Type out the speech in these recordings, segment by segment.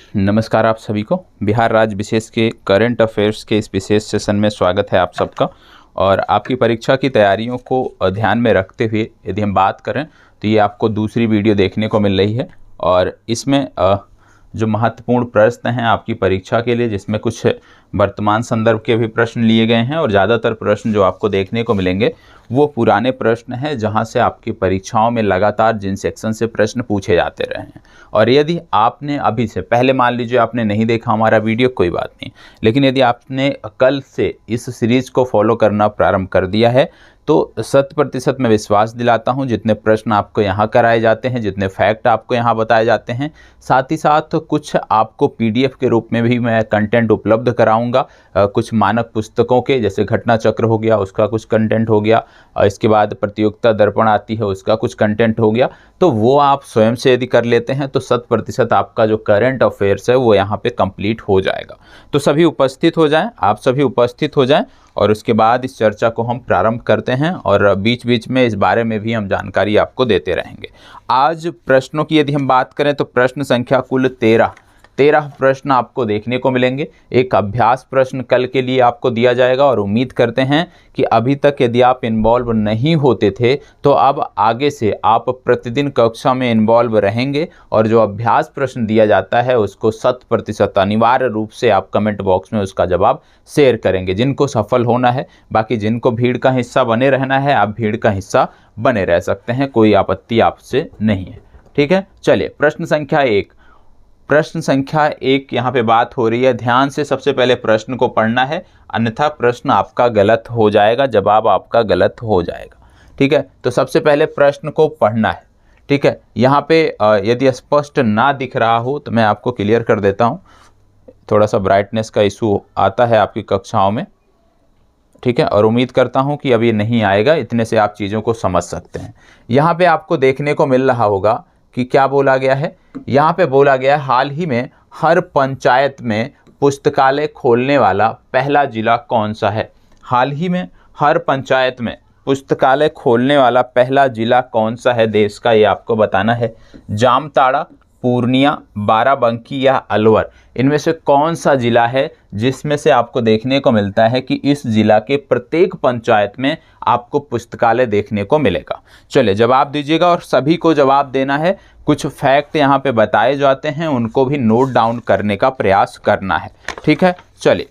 नमस्कार आप सभी को बिहार राज्य विशेष के करंट अफेयर्स के इस विशेष सेशन में स्वागत है आप सबका। और आपकी परीक्षा की तैयारियों को ध्यान में रखते हुए यदि हम बात करें तो ये आपको दूसरी वीडियो देखने को मिल रही है। और इसमें जो महत्वपूर्ण प्रश्न हैं आपकी परीक्षा के लिए, जिसमें कुछ वर्तमान संदर्भ के भी प्रश्न लिए गए हैं और ज़्यादातर प्रश्न जो आपको देखने को मिलेंगे वो पुराने प्रश्न हैं, जहां से आपकी परीक्षाओं में लगातार जिन सेक्शन से प्रश्न पूछे जाते रहे हैं। और यदि आपने अभी से पहले, मान लीजिए आपने नहीं देखा हमारा वीडियो, कोई बात नहीं, लेकिन यदि आपने कल से इस सीरीज़ को फॉलो करना प्रारंभ कर दिया है तो 100% मैं विश्वास दिलाता हूं, जितने प्रश्न आपको यहाँ कराए जाते हैं, जितने फैक्ट आपको यहाँ बताए जाते हैं, साथ ही साथ कुछ आपको पीडीएफ के रूप में भी मैं कंटेंट उपलब्ध कराऊंगा। कुछ मानक पुस्तकों के, जैसे घटना चक्र हो गया, उसका कुछ कंटेंट हो गया, इसके बाद प्रतियोगिता दर्पण आती है, उसका कुछ कंटेंट हो गया। तो वो आप स्वयं से यदि कर लेते हैं तो 100% आपका जो करंट अफेयर्स है वो यहाँ पे कंप्लीट हो जाएगा। तो सभी उपस्थित हो जाएं, आप सभी उपस्थित हो जाएं और उसके बाद इस चर्चा को हम प्रारंभ करते हैं और बीच बीच में इस बारे में भी हम जानकारी आपको देते रहेंगे। आज प्रश्नों की यदि हम बात करें तो प्रश्न संख्या कुल 13 प्रश्न आपको देखने को मिलेंगे। एक अभ्यास प्रश्न कल के लिए आपको दिया जाएगा और उम्मीद करते हैं कि अभी तक यदि आप इन्वॉल्व नहीं होते थे तो अब आगे से आप प्रतिदिन कक्षा में इन्वॉल्व रहेंगे और जो अभ्यास प्रश्न दिया जाता है उसको 100% अनिवार्य रूप से आप कमेंट बॉक्स में उसका जवाब शेयर करेंगे, जिनको सफल होना है। बाकी जिनको भीड़ का हिस्सा बने रहना है, आप भीड़ का हिस्सा बने रह सकते हैं, कोई आपत्ति आपसे नहीं है। ठीक है, चलिए प्रश्न संख्या एक यहाँ पे बात हो रही है। ध्यान से सबसे पहले प्रश्न को पढ़ना है, अन्यथा प्रश्न आपका गलत हो जाएगा, जवाब आपका गलत हो जाएगा। ठीक है, तो सबसे पहले प्रश्न को पढ़ना है। ठीक है, यहाँ पे यदि स्पष्ट ना दिख रहा हो तो मैं आपको क्लियर कर देता हूँ। थोड़ा सा ब्राइटनेस का इशू आता है आपकी कक्षाओं में। ठीक है, और उम्मीद करता हूँ कि अब ये नहीं आएगा, इतने से आप चीज़ों को समझ सकते हैं। यहाँ पे आपको देखने को मिल रहा होगा कि क्या बोला गया है। यहाँ पे बोला गया है, हाल ही में हर पंचायत में पुस्तकालय खोलने वाला पहला जिला कौन सा है। हाल ही में हर पंचायत में पुस्तकालय खोलने वाला पहला जिला कौन सा है देश का, ये आपको बताना है। जामताड़ा, पूर्णिया, बाराबंकी या अलवर, इनमें से कौन सा जिला है जिसमें से आपको देखने को मिलता है कि इस जिला के प्रत्येक पंचायत में आपको पुस्तकालय देखने को मिलेगा। चलिए जवाब दीजिएगा और सभी को जवाब देना है। कुछ फैक्ट यहाँ पे बताए जाते हैं, उनको भी नोट डाउन करने का प्रयास करना है। ठीक है, चलिए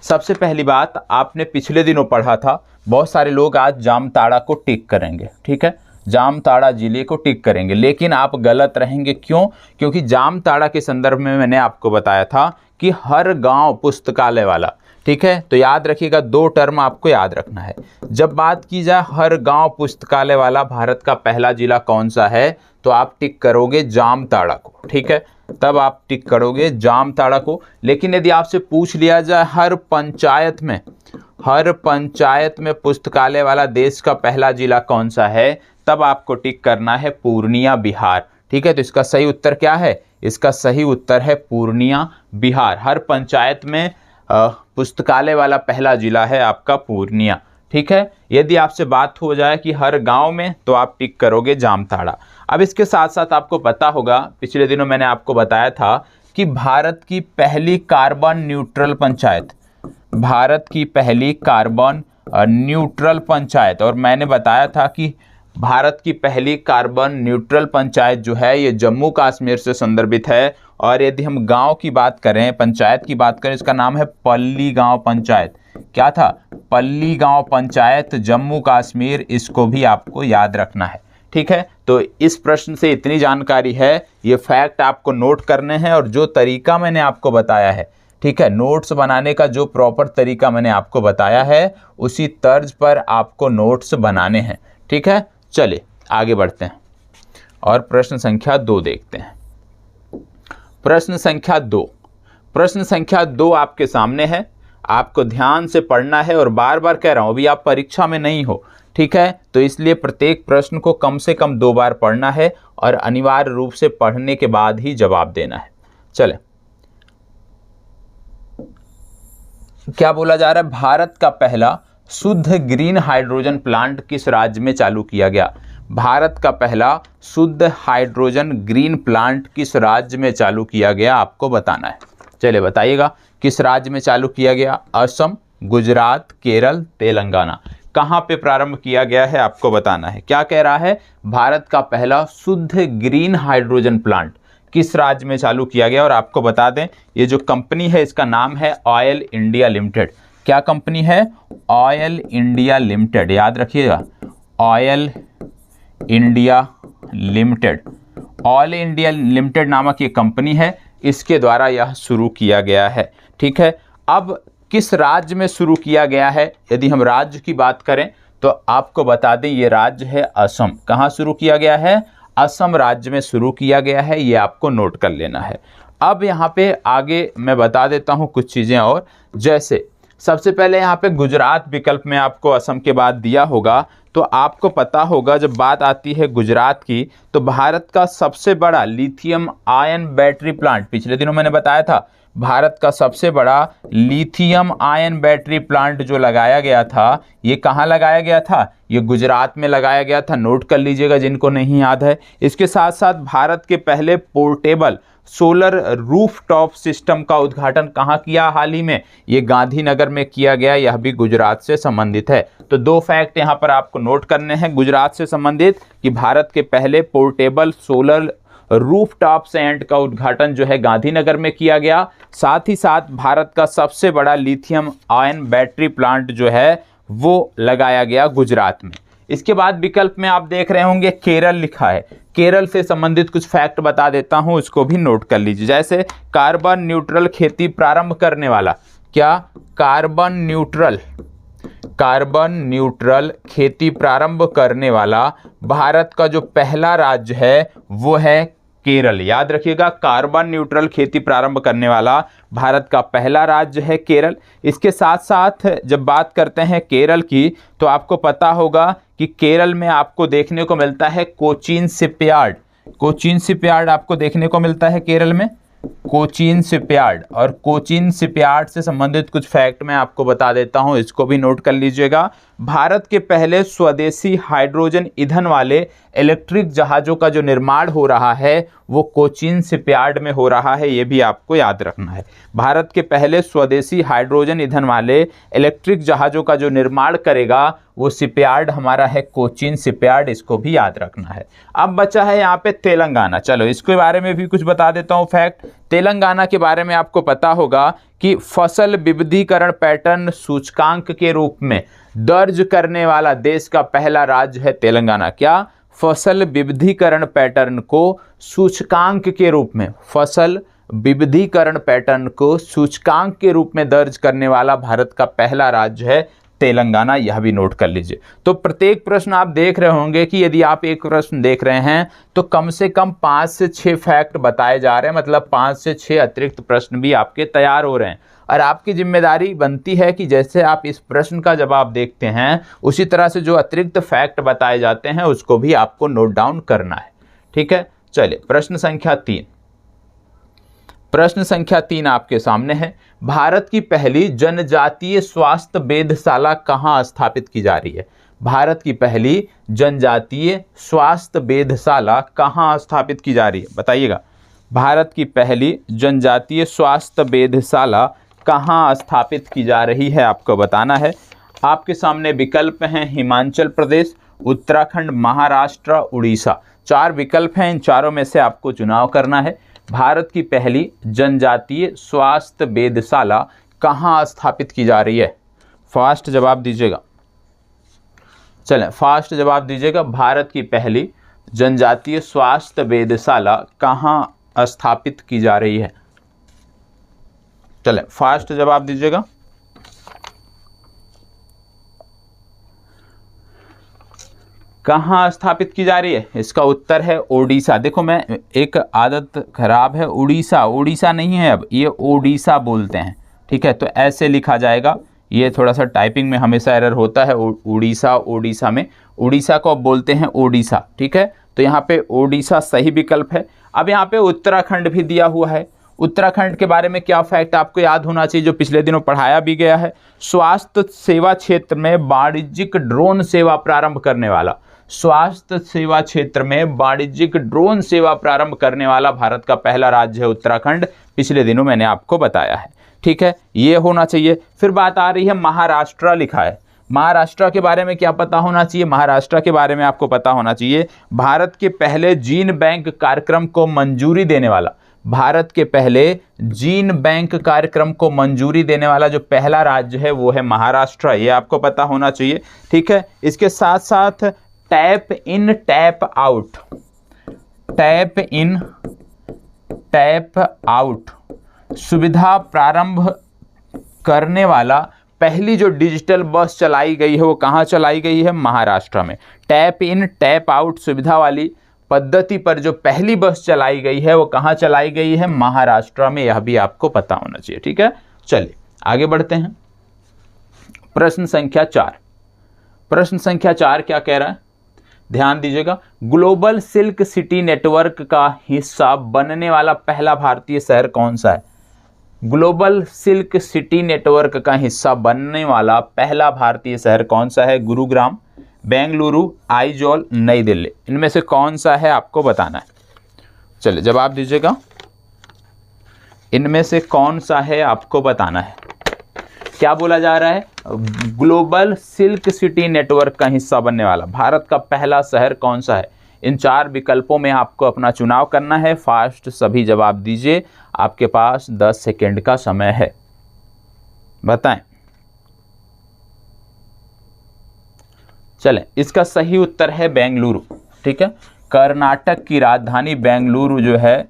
सबसे पहली बात, आपने पिछले दिनों पढ़ा था, बहुत सारे लोग आज जामताड़ा को टिक करेंगे। ठीक है, जामताड़ा जिले को टिक करेंगे, लेकिन आप गलत रहेंगे। क्यों? क्योंकि जामताड़ा के संदर्भ में मैंने आपको बताया था कि हर गांव पुस्तकालय वाला। ठीक है, तो याद रखिएगा, 2 टर्म आपको याद रखना है। जब बात की जाए हर गांव पुस्तकालय वाला भारत का पहला जिला कौन सा है, तो आप टिक करोगे जामताड़ा को। ठीक है, तब आप टिक करोगे जामताड़ा को। लेकिन यदि आपसे पूछ लिया जाए हर पंचायत में पुस्तकालय वाला देश का पहला जिला कौन सा है, तब आपको टिक करना है पूर्णिया, बिहार। ठीक है, तो इसका सही उत्तर क्या है? इसका सही उत्तर है पूर्णिया, बिहार। हर पंचायत में पुस्तकालय वाला पहला जिला है आपका पूर्णिया। ठीक है, यदि आपसे बात हो जाए कि हर गांव में, तो आप टिक करोगे जामताड़ा। अब इसके साथ साथ आपको पता होगा, पिछले दिनों मैंने आपको बताया था कि भारत की पहली कार्बन न्यूट्रल पंचायत, और मैंने बताया था कि भारत की पहली कार्बन न्यूट्रल पंचायत जो है ये जम्मू कश्मीर से संदर्भित है। और यदि हम गांव की बात करें, पंचायत की बात करें, इसका नाम है पल्ली गांव पंचायत। क्या था? पल्ली गांव पंचायत, जम्मू कश्मीर। इसको भी आपको याद रखना है। ठीक है, तो इस प्रश्न से इतनी जानकारी है, ये फैक्ट आपको नोट करने हैं। और जो तरीका मैंने आपको बताया है, ठीक है, नोट्स बनाने का जो प्रॉपर तरीका मैंने आपको बताया है, उसी तर्ज पर आपको नोट्स बनाने हैं। ठीक है, चलिए आगे बढ़ते हैं और प्रश्न संख्या 2 देखते हैं। प्रश्न संख्या 2 आपके सामने है, आपको ध्यान से पढ़ना है। और बार बार कह रहा हूं, अभी आप परीक्षा में नहीं हो, ठीक है, तो इसलिए प्रत्येक प्रश्न को कम से कम 2 बार पढ़ना है और अनिवार्य रूप से पढ़ने के बाद ही जवाब देना है। चले, क्या बोला जा रहा है? भारत का पहला शुद्ध ग्रीन हाइड्रोजन प्लांट किस राज्य में चालू किया गया? भारत का पहला शुद्ध हाइड्रोजन ग्रीन प्लांट किस राज्य में चालू किया गया, आपको बताना है। चलिए बताइएगा, किस राज्य में चालू किया गया? असम, गुजरात, केरल, तेलंगाना। कहाँ पे प्रारंभ किया गया है आपको बताना है। क्या कह रहा है? भारत का पहला शुद्ध ग्रीन हाइड्रोजन प्लांट किस राज्य में चालू किया गया। और आपको बता दें, ये जो कंपनी है इसका नाम है ऑयल इंडिया लिमिटेड। क्या कंपनी है? ऑयल इंडिया लिमिटेड, याद रखिएगा, oil India limited. Oil India limited नामक ये कंपनी है, इसके द्वारा यह शुरू किया गया है। ठीक है, अब किस राज्य में शुरू किया गया है? यदि हम राज्य की बात करें तो आपको बता दें ये राज्य है असम। कहाँ शुरू किया गया है? असम राज्य में शुरू किया गया है, ये आपको नोट कर लेना है। अब यहाँ पे आगे मैं बता देता हूँ कुछ चीज़ें और, जैसे सबसे पहले यहाँ पे गुजरात विकल्प में आपको असम के बाद दिया होगा, तो आपको पता होगा जब बात आती है गुजरात की तो भारत का सबसे बड़ा लिथियम आयन बैटरी प्लांट, पिछले दिनों मैंने बताया था, भारत का सबसे बड़ा लिथियम आयन बैटरी प्लांट जो लगाया गया था, ये कहाँ लगाया गया था? ये गुजरात में लगाया गया था। नोट कर लीजिएगा जिनको नहीं याद है। इसके साथ साथ भारत के पहले पोर्टेबल सोलर रूफटॉप सिस्टम का उद्घाटन कहाँ किया हाल ही में? ये गांधीनगर में किया गया, यह भी गुजरात से संबंधित है। तो दो फैक्ट यहाँ पर आपको नोट करने हैं गुजरात से संबंधित, कि भारत के पहले पोर्टेबल सोलर रूफटॉप प्लांट का उद्घाटन जो है गांधीनगर में किया गया, साथ ही साथ भारत का सबसे बड़ा लिथियम आयन बैटरी प्लांट जो है वो लगाया गया गुजरात में। इसके बाद विकल्प में आप देख रहे होंगे केरल लिखा है। केरल से संबंधित कुछ फैक्ट बता देता हूं, उसको भी नोट कर लीजिए। जैसे कार्बन न्यूट्रल खेती प्रारंभ करने वाला, क्या? कार्बन न्यूट्रल खेती प्रारंभ करने वाला भारत का जो पहला राज्य है वो है केरल। याद रखिएगा, कार्बन न्यूट्रल खेती प्रारंभ करने वाला भारत का पहला राज्य है केरल। इसके साथ साथ जब बात करते हैं केरल की तो आपको पता होगा कि केरल में आपको देखने को मिलता है कोचीन शिपयार्ड। कोचीन शिपयार्ड आपको देखने को मिलता है केरल में, कोचीन शिपयार्ड। और कोचीन शिपयार्ड से संबंधित कुछ फैक्ट मैं आपको बता देता हूं, इसको भी नोट कर लीजिएगा। भारत के पहले स्वदेशी हाइड्रोजन ईंधन वाले इलेक्ट्रिक जहाज़ों का जो निर्माण हो रहा है वो कोचीन शिपयार्ड में हो रहा है, ये भी आपको याद रखना है। भारत के पहले स्वदेशी हाइड्रोजन ईंधन वाले इलेक्ट्रिक जहाज़ों का जो निर्माण करेगा वो शिपयार्ड हमारा है कोचीन शिपयार्ड, इसको भी याद रखना है। अब बचा है यहाँ पे तेलंगाना। चलो इसके बारे में भी कुछ बता देता हूँ फैक्ट। तेलंगाना के बारे में आपको पता होगा कि फसल विविधीकरण पैटर्न सूचकांक के रूप में दर्ज करने वाला देश का पहला राज्य है तेलंगाना। क्या? फसल विविधीकरण पैटर्न को सूचकांक के रूप में, फसल विविधीकरण पैटर्न को सूचकांक के रूप में दर्ज करने वाला भारत का पहला राज्य है तेलंगाना, यह भी नोट कर लीजिए। तो प्रत्येक प्रश्न आप देख रहे होंगे कि यदि आप एक प्रश्न देख रहे हैं तो कम से कम 5 से 6 फैक्ट बताए जा रहे हैं, मतलब 5 से 6 अतिरिक्त प्रश्न भी आपके तैयार हो रहे हैं। और आपकी जिम्मेदारी बनती है कि जैसे आप इस प्रश्न का जवाब देखते हैं उसी तरह से जो अतिरिक्त फैक्ट बताए जाते हैं उसको भी आपको नोट डाउन करना है। ठीक है, चलिए प्रश्न संख्या 3। प्रश्न संख्या 3 आपके सामने है। भारत की पहली जनजातीय स्वास्थ्य वेधशाला कहाँ स्थापित की जा रही है? भारत की पहली जनजातीय स्वास्थ्य वेधशाला कहाँ स्थापित की जा रही है? बताइएगा, भारत की पहली जनजातीय स्वास्थ्य वेधशाला कहाँ स्थापित की जा रही है, आपको बताना है। आपके सामने विकल्प हैं हिमाचल प्रदेश, उत्तराखंड, महाराष्ट्र, उड़ीसा। 4 विकल्प हैं, इन चारों में से आपको चुनाव करना है। भारत की पहली जनजातीय स्वास्थ्य वेधशाला कहाँ स्थापित की जा रही है? फास्ट जवाब दीजिएगा। चलें फास्ट जवाब दीजिएगा। भारत की पहली जनजातीय स्वास्थ्य वेधशाला कहाँ स्थापित की जा रही है? चलें फास्ट जवाब दीजिएगा। कहाँ स्थापित की जा रही है? इसका उत्तर है ओडिशा। देखो मैं एक आदत खराब है, उड़ीसा, उड़ीसा नहीं है, अब ये ओडिशा बोलते हैं। ठीक है, तो ऐसे लिखा जाएगा। ये थोड़ा सा टाइपिंग में हमेशा एरर होता है, उड़ीसा, ओडिशा में, उड़ीसा को अब बोलते हैं ओडिशा। ठीक है, तो यहाँ पे ओडिशा सही विकल्प है। अब यहाँ पे उत्तराखंड भी दिया हुआ है। उत्तराखंड के बारे में क्या फैक्ट आपको याद होना चाहिए जो पिछले दिनों पढ़ाया भी गया है? स्वास्थ्य सेवा क्षेत्र में वाणिज्यिक ड्रोन सेवा प्रारंभ करने वाला, स्वास्थ्य सेवा क्षेत्र में वाणिज्यिक ड्रोन सेवा प्रारंभ करने वाला भारत का पहला राज्य है उत्तराखंड। पिछले दिनों मैंने आपको बताया है, ठीक है, ये होना चाहिए। फिर बात आ रही है महाराष्ट्र लिखा है। महाराष्ट्र के बारे में क्या पता होना चाहिए? महाराष्ट्र के बारे में आपको पता होना चाहिए भारत के पहले जीन बैंक कार्यक्रम को मंजूरी देने वाला, भारत के पहले जीन बैंक कार्यक्रम को मंजूरी देने वाला जो पहला राज्य है वो है महाराष्ट्र, ये आपको पता होना चाहिए, ठीक है। इसके साथ साथ tap in tap out, tap in tap out सुविधा प्रारंभ करने वाला पहली जो डिजिटल बस चलाई गई है वो कहाँ चलाई गई है? महाराष्ट्र में। टैप इन टैप आउट सुविधा वाली पद्धति पर जो पहली बस चलाई गई है वो कहाँ चलाई गई है? महाराष्ट्र में, यह भी आपको पता होना चाहिए, ठीक है। चलिए आगे बढ़ते हैं। प्रश्न संख्या 4, प्रश्न संख्या 4 क्या कह रहा है? ध्यान दीजिएगा। ग्लोबल सिल्क सिटी नेटवर्क का हिस्सा बनने वाला पहला भारतीय शहर कौन सा है? ग्लोबल सिल्क सिटी नेटवर्क का हिस्सा बनने वाला पहला भारतीय शहर कौन सा है? गुरुग्राम, बेंगलुरु, आइजॉल, नई दिल्ली, इनमें से कौन सा है आपको बताना है। चलिए जवाब दीजिएगा, इनमें से कौन सा है आपको बताना है। क्या बोला जा रहा है? ग्लोबल सिल्क सिटी नेटवर्क का हिस्सा बनने वाला भारत का पहला शहर कौन सा है? इन 4 विकल्पों में आपको अपना चुनाव करना है। फास्ट सभी जवाब दीजिए, आपके पास 10 सेकेंड का समय है, बताएं। चलें, इसका सही उत्तर है बेंगलुरु, ठीक है। कर्नाटक की राजधानी बेंगलुरु जो है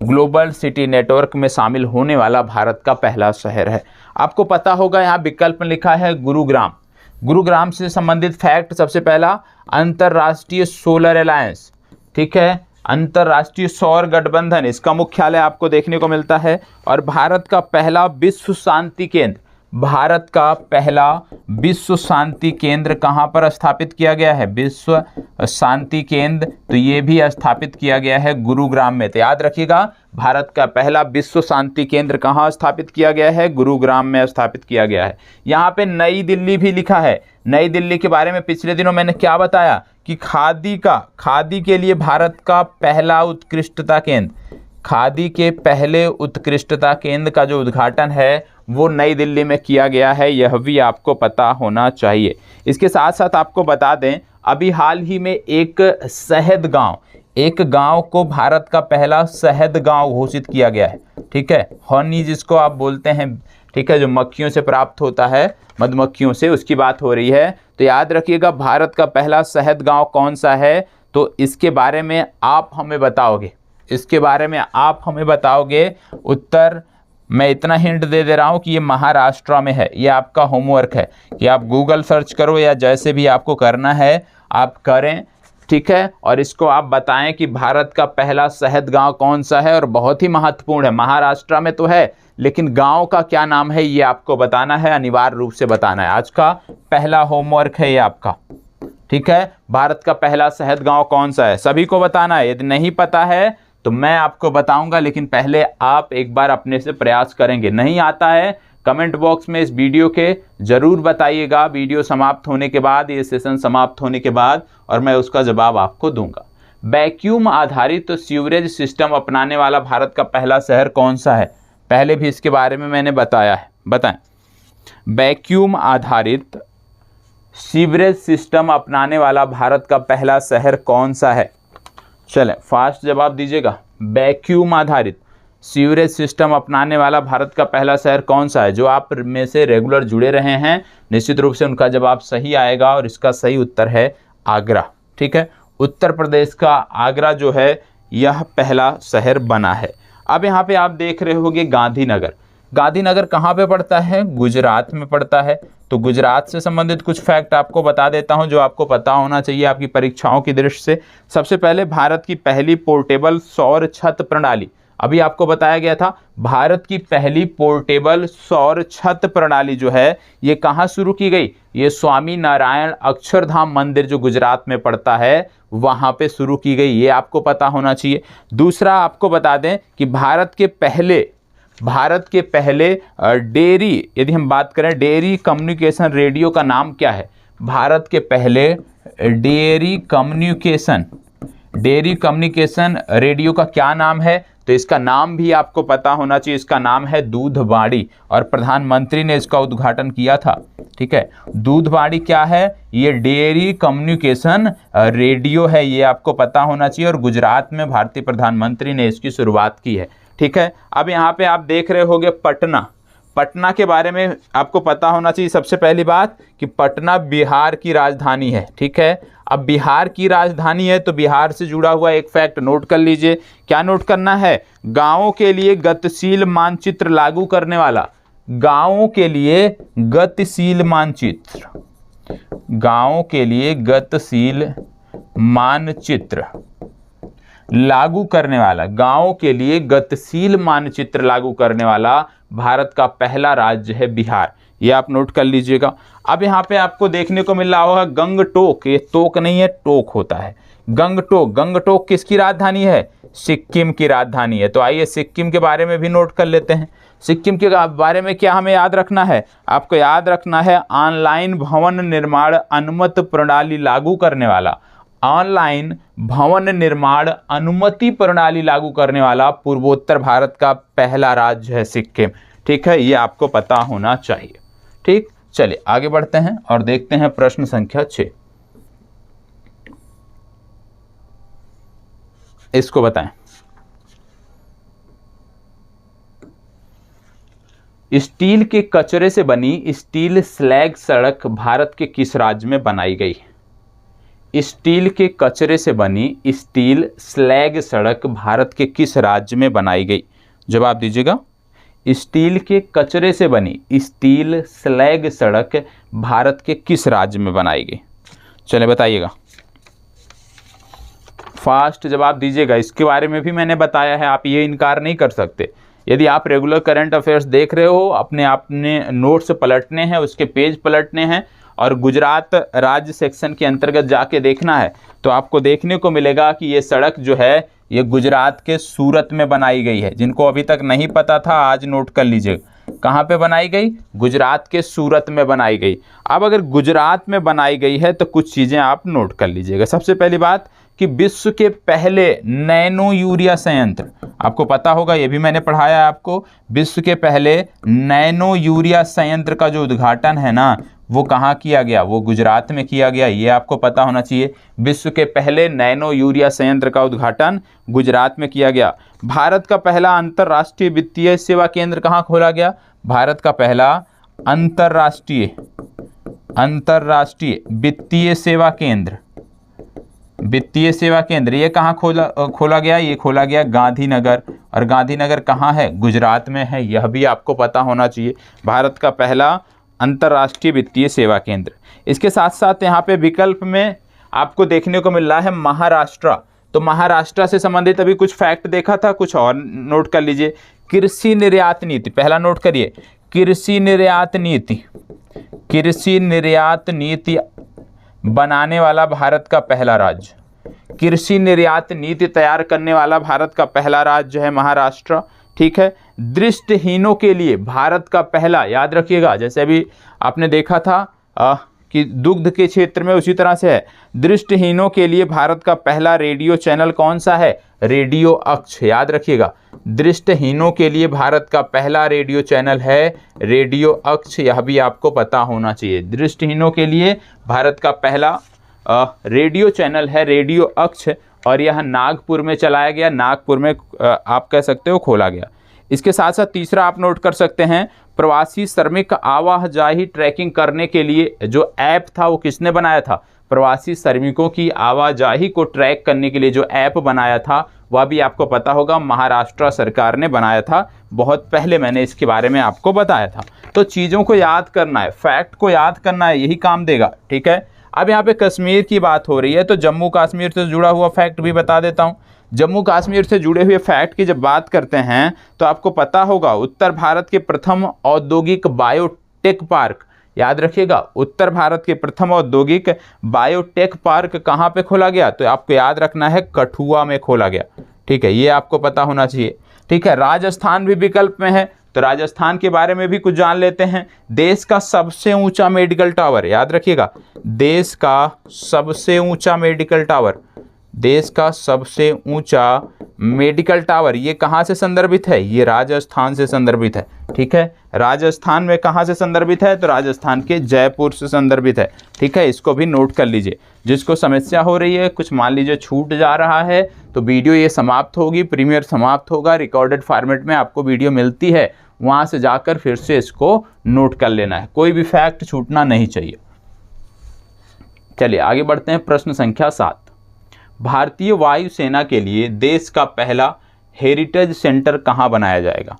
ग्लोबल सिटी नेटवर्क में शामिल होने वाला भारत का पहला शहर है। आपको पता होगा यहाँ विकल्प में लिखा है गुरुग्राम। गुरुग्राम से संबंधित फैक्ट, सबसे पहला अंतर्राष्ट्रीय सोलर अलायंस, ठीक है, अंतर्राष्ट्रीय सौर गठबंधन, इसका मुख्यालय आपको देखने को मिलता है। और भारत का पहला विश्व शांति केंद्र, भारत का पहला विश्व शांति केंद्र कहाँ पर स्थापित किया गया है? विश्व शांति केंद्र, तो ये भी स्थापित किया गया है गुरुग्राम में। तो याद रखिएगा, भारत का पहला विश्व शांति केंद्र कहाँ स्थापित किया गया है? गुरुग्राम में स्थापित किया गया है। यहाँ पे नई दिल्ली भी लिखा है। नई दिल्ली के बारे में पिछले दिनों मैंने क्या बताया कि खादी के लिए भारत का पहला उत्कृष्टता केंद्र, खादी के पहले उत्कृष्टता केंद्र का जो उद्घाटन है वो नई दिल्ली में किया गया है, यह भी आपको पता होना चाहिए। इसके साथ साथ आपको बता दें, अभी हाल ही में एक शहद गांव, एक गांव को भारत का पहला शहद गांव घोषित किया गया है, ठीक है, हनी जिसको आप बोलते हैं, ठीक है, जो मक्खियों से प्राप्त होता है, मधुमक्खियों से, उसकी बात हो रही है। तो याद रखिएगा भारत का पहला शहद गांव कौन सा है? तो इसके बारे में आप हमें बताओगे, इसके बारे में आप हमें बताओगे। उत्तर मैं इतना हिंट दे दे रहा हूँ कि ये महाराष्ट्र में है। ये आपका होमवर्क है कि आप गूगल सर्च करो या जैसे भी आपको करना है आप करें, ठीक है। और इसको आप बताएं कि भारत का पहला शहद गांव कौन सा है, और बहुत ही महत्वपूर्ण है, महाराष्ट्र में तो है लेकिन गांव का क्या नाम है ये आपको बताना है, अनिवार्य रूप से बताना है। आज का पहला होमवर्क है ये आपका, ठीक है। भारत का पहला शहद गांव कौन सा है सभी को बताना है। यदि नहीं पता है तो मैं आपको बताऊंगा, लेकिन पहले आप एक बार अपने से प्रयास करेंगे। नहीं आता है कमेंट बॉक्स में इस वीडियो के जरूर बताइएगा, वीडियो समाप्त होने के बाद, ये सेशन समाप्त होने के बाद, और मैं उसका जवाब आपको दूंगा। वैक्यूम आधारित तो सीवरेज सिस्टम अपनाने वाला भारत का पहला शहर कौन सा है? पहले भी इसके बारे में मैंने बताया है, बताएं। वैक्यूम आधारित सीवरेज सिस्टम अपनाने वाला भारत का पहला शहर कौन सा है? चलें फास्ट जवाब दीजिएगा। वैक्यूम आधारित सीवरेज सिस्टम अपनाने वाला भारत का पहला शहर कौन सा है? जो आप में से रेगुलर जुड़े रहे हैं निश्चित रूप से उनका जवाब सही आएगा, और इसका सही उत्तर है आगरा, ठीक है। उत्तर प्रदेश का आगरा जो है यह पहला शहर बना है। अब यहाँ पे आप देख रहे होंगे गांधीनगर। गांधीनगर कहाँ पे पड़ता है? गुजरात में पड़ता है। तो गुजरात से संबंधित कुछ फैक्ट आपको बता देता हूं जो आपको पता होना चाहिए आपकी परीक्षाओं की दृष्टि से। सबसे पहले भारत की पहली पोर्टेबल सौर छत प्रणाली, अभी आपको बताया गया था, भारत की पहली पोर्टेबल सौर छत प्रणाली जो है ये कहाँ शुरू की गई? ये स्वामी नारायण अक्षरधाम मंदिर जो गुजरात में पड़ता है वहाँ पे शुरू की गई, ये आपको पता होना चाहिए। दूसरा आपको बता दें कि भारत के पहले डेयरी, यदि हम बात करें डेयरी कम्युनिकेशन रेडियो का नाम क्या है? भारत के पहले dairy communication, dairy communication radio का क्या नाम है? तो इसका नाम भी आपको पता होना चाहिए, इसका नाम है दूधवाणी और प्रधानमंत्री ने इसका उद्घाटन किया था। ठीक है, दूधवाणी क्या है? ये डेयरी कम्युनिकेशन रेडियो है, ये आपको पता होना चाहिए और गुजरात में भारतीय प्रधानमंत्री ने इसकी शुरुआत की है। ठीक है, अब यहाँ पे आप देख रहे होंगे पटना, पटना के बारे में आपको पता होना चाहिए सबसे पहली बात कि पटना बिहार की राजधानी है। ठीक है, अब बिहार की राजधानी है तो बिहार से जुड़ा हुआ एक फैक्ट नोट कर लीजिए। क्या नोट करना है? गांवों के लिए गतिशील मानचित्र लागू करने वाला, गांवों के लिए गतिशील मानचित्र, गांवों के लिए गतिशील मानचित्र लागू करने वाला, गांवों के लिए गतिशील मानचित्र लागू करने वाला भारत का पहला राज्य है बिहार, ये आप नोट कर लीजिएगा। अब यहाँ पे आपको देखने को मिल रहा होगा गंगटोक, ये तोक नहीं है टोक होता है, गंगटोक। गंगटोक किसकी राजधानी है? सिक्किम की राजधानी है। तो आइए सिक्किम के बारे में भी नोट कर लेते हैं। सिक्किम के बारे में क्या हमें याद रखना है? आपको याद रखना है ऑनलाइन भवन निर्माण अनुमति प्रणाली लागू करने वाला, ऑनलाइन भवन निर्माण अनुमति प्रणाली लागू करने वाला पूर्वोत्तर भारत का पहला राज्य है सिक्किम। ठीक है, ये आपको पता होना चाहिए। ठीक, चलिए आगे बढ़ते हैं और देखते हैं प्रश्न संख्या 6। इसको बताएं, स्टील के कचरे से बनी स्टील स्लैग सड़क भारत के किस राज्य में बनाई गई? स्टील के कचरे से बनी स्टील स्लैग सड़क भारत के किस राज्य में बनाई गई? जवाब दीजिएगा। स्टील के कचरे से बनी स्टील स्लैग सड़क भारत के किस राज्य में बनाई गई? चलिए बताइएगा, फास्ट जवाब दीजिएगा। इसके बारे में भी मैंने बताया है, आप ये इनकार नहीं कर सकते। यदि आप रेगुलर करंट अफेयर्स देख रहे हो, अपने नोट्स पलटने हैं, उसके पेज पलटने हैं और गुजरात राज्य सेक्शन के अंतर्गत जाके देखना है, तो आपको देखने को मिलेगा कि ये सड़क जो है ये गुजरात के सूरत में बनाई गई है। जिनको अभी तक नहीं पता था आज नोट कर लीजिएगा, कहाँ पे बनाई गई? गुजरात के सूरत में बनाई गई। अब अगर गुजरात में बनाई गई है तो कुछ चीज़ें आप नोट कर लीजिएगा। सबसे पहली बात कि विश्व के पहले नैनो यूरिया संयंत्र, आपको पता होगा, ये भी मैंने पढ़ाया है आपको, विश्व के पहले नैनो यूरिया संयंत्र का जो उद्घाटन है ना, वो कहाँ किया गया? वो गुजरात में किया गया, ये आपको पता होना चाहिए। विश्व के पहले नैनो यूरिया संयंत्र का उद्घाटन गुजरात में किया गया। भारत का पहला अंतर्राष्ट्रीय वित्तीय सेवा केंद्र कहाँ खोला गया? भारत का पहला अंतर्राष्ट्रीय वित्तीय सेवा केंद्र, वित्तीय सेवा केंद्र ये कहाँ खोला गया? ये खोला गया गांधीनगर, और गांधीनगर कहाँ है? गुजरात में है, यह भी आपको पता होना चाहिए। भारत का पहला अंतर्राष्ट्रीय वित्तीय सेवा केंद्र। इसके साथ साथ यहाँ पे विकल्प में आपको देखने को मिल रहा है महाराष्ट्र। तो महाराष्ट्र से संबंधित अभी कुछ फैक्ट देखा था, कुछ और नोट कर लीजिए। कृषि निर्यात नीति, पहला नोट करिए, कृषि निर्यात नीति बनाने वाला भारत का पहला राज्य, कृषि निर्यात नीति तैयार करने वाला भारत का पहला राज्य है महाराष्ट्र। ठीक है, दृष्टिहीनों के लिए भारत का पहला, याद रखिएगा, जैसे अभी आपने देखा था कि दुग्ध के क्षेत्र में, उसी तरह से है, दृष्टिहीनों के लिए भारत का पहला रेडियो चैनल कौन सा है? रेडियो अक्ष, याद रखिएगा, दृष्टिहीनों के लिए भारत का पहला रेडियो चैनल है रेडियो अक्ष, यह भी आपको पता होना चाहिए। दृष्टिहीनों के लिए भारत का पहला रेडियो चैनल है रेडियो अक्ष, और यह नागपुर में चलाया गया, नागपुर में आप कह सकते हो खोला गया। इसके साथ साथ तीसरा आप नोट कर सकते हैं, प्रवासी श्रमिक आवाजाही ट्रैकिंग करने के लिए जो ऐप था वो किसने बनाया था? प्रवासी श्रमिकों की आवाजाही को ट्रैक करने के लिए जो ऐप बनाया था वह भी आपको पता होगा, महाराष्ट्र सरकार ने बनाया था। बहुत पहले मैंने इसके बारे में आपको बताया था। तो चीज़ों को याद करना है, फैक्ट को याद करना है, यही काम देगा। ठीक है, अब यहाँ पे कश्मीर की बात हो रही है तो जम्मू कश्मीर से जुड़ा हुआ फैक्ट भी बता देता हूँ। जम्मू कश्मीर से जुड़े हुए फैक्ट की जब बात करते हैं तो आपको पता होगा उत्तर भारत के प्रथम औद्योगिक बायोटेक पार्क, याद रखिएगा, उत्तर भारत के प्रथम औद्योगिक बायोटेक पार्क कहाँ पे खोला गया? तो आपको याद रखना है कठुआ में खोला गया। ठीक है, ये आपको पता होना चाहिए। ठीक है, राजस्थान भी विकल्प में है, तो तो राजस्थान के बारे में भी कुछ जान लेते हैं। देश का सबसे ऊंचा मेडिकल टावर, याद रखिएगा, देश का सबसे ऊंचा मेडिकल टावर, देश का सबसे ऊंचा मेडिकल टावर, ये कहाँ से संदर्भित है? ये राजस्थान से संदर्भित है। ठीक है, राजस्थान में कहाँ से संदर्भित है? तो राजस्थान के जयपुर से संदर्भित है। ठीक है, इसको भी नोट कर लीजिए। जिसको समस्या हो रही है, कुछ मान लीजिए छूट जा रहा है, तो वीडियो ये समाप्त होगी, प्रीमियर समाप्त होगा, रिकॉर्डेड फॉर्मेट में आपको वीडियो मिलती है, वहाँ से जाकर फिर से इसको नोट कर लेना है, कोई भी फैक्ट छूटना नहीं चाहिए। चलिए आगे बढ़ते हैं। प्रश्न संख्या 7, भारतीय वायुसेना के लिए देश का पहला हेरिटेज सेंटर कहाँ बनाया जाएगा?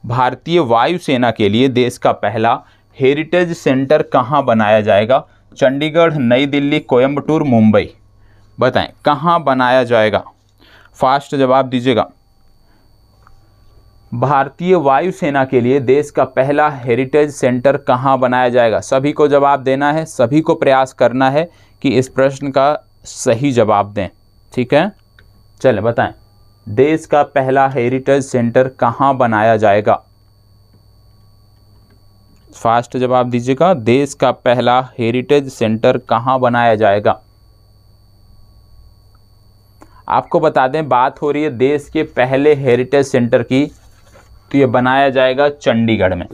भारतीय वायुसेना के लिए देश का पहला हेरिटेज सेंटर कहाँ बनाया जाएगा? चंडीगढ़, नई दिल्ली, कोयम्बटूर, मुंबई, बताएं कहाँ बनाया जाएगा? फास्ट जवाब दीजिएगा। भारतीय वायुसेना के लिए देश का पहला हेरिटेज सेंटर कहाँ बनाया जाएगा? सभी को जवाब देना है, सभी को प्रयास करना है कि इस प्रश्न का सही जवाब दें। ठीक है, चलें बताएं, देश का पहला हेरिटेज सेंटर कहाँ बनाया जाएगा? फास्ट जवाब दीजिएगा। देश का पहला हेरिटेज सेंटर कहाँ बनाया जाएगा? आपको बता दें, बात हो रही है देश के पहले हेरिटेज सेंटर की, तो ये बनाया जाएगा चंडीगढ़ में।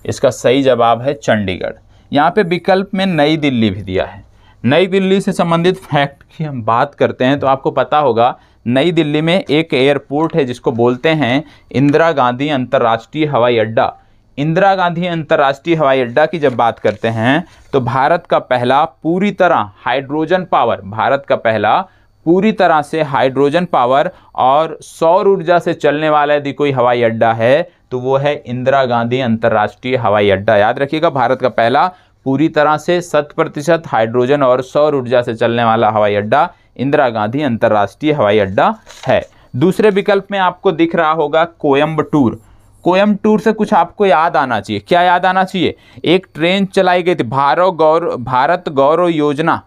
इसका सही जवाब है चंडीगढ़। यहाँ पे विकल्प में नई दिल्ली भी दिया है। नई दिल्ली से संबंधित फैक्ट की हम बात करते हैं तो आपको पता होगा, नई दिल्ली में एक एयरपोर्ट है जिसको बोलते हैं इंदिरा गांधी अंतर्राष्ट्रीय हवाई अड्डा। इंदिरा गांधी अंतर्राष्ट्रीय हवाई अड्डा की जब बात करते हैं तो भारत का पहला पूरी तरह हाइड्रोजन पावर, भारत का पहला पूरी तरह से हाइड्रोजन पावर और सौर ऊर्जा से चलने वाला यदि कोई हवाई अड्डा है तो वो है इंदिरा गांधी अंतर्राष्ट्रीय हवाई अड्डा। याद रखिएगा, भारत का पहला पूरी तरह से 100% हाइड्रोजन और सौर ऊर्जा से चलने वाला हवाई अड्डा इंदिरा गांधी अंतर्राष्ट्रीय हवाई अड्डा है। दूसरे विकल्प में आपको दिख रहा होगा कोयम्बटूर। कोयम्बटूर से कुछ आपको याद आना चाहिए। क्या याद आना चाहिए? एक ट्रेन चलाई गई थी, भारत गौरव योजना,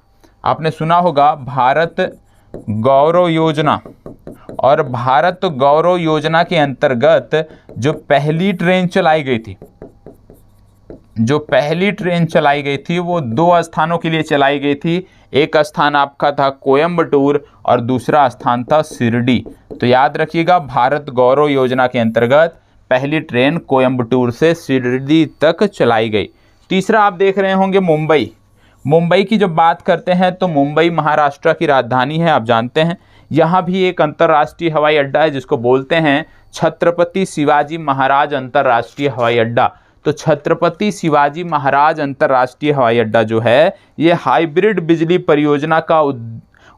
आपने सुना होगा भारत गौरव योजना। और भारत गौरव योजना के अंतर्गत जो पहली ट्रेन चलाई गई थी, वो 2 स्थानों के लिए चलाई गई थी। एक स्थान आपका था कोयम्बटूर और दूसरा स्थान था शिरडी। तो याद रखिएगा, भारत गौरव योजना के अंतर्गत पहली ट्रेन कोयम्बटूर से शिरडी तक चलाई गई। तीसरा आप देख रहे होंगे मुंबई। मुंबई की जब बात करते हैं तो मुंबई महाराष्ट्र की राजधानी है, आप जानते हैं। यहाँ भी एक अंतर्राष्ट्रीय हवाई अड्डा है जिसको बोलते हैं छत्रपति शिवाजी महाराज अंतर्राष्ट्रीय हवाई अड्डा। तो छत्रपति शिवाजी महाराज अंतर्राष्ट्रीय हवाई अड्डा जो है, ये हाइब्रिड बिजली परियोजना का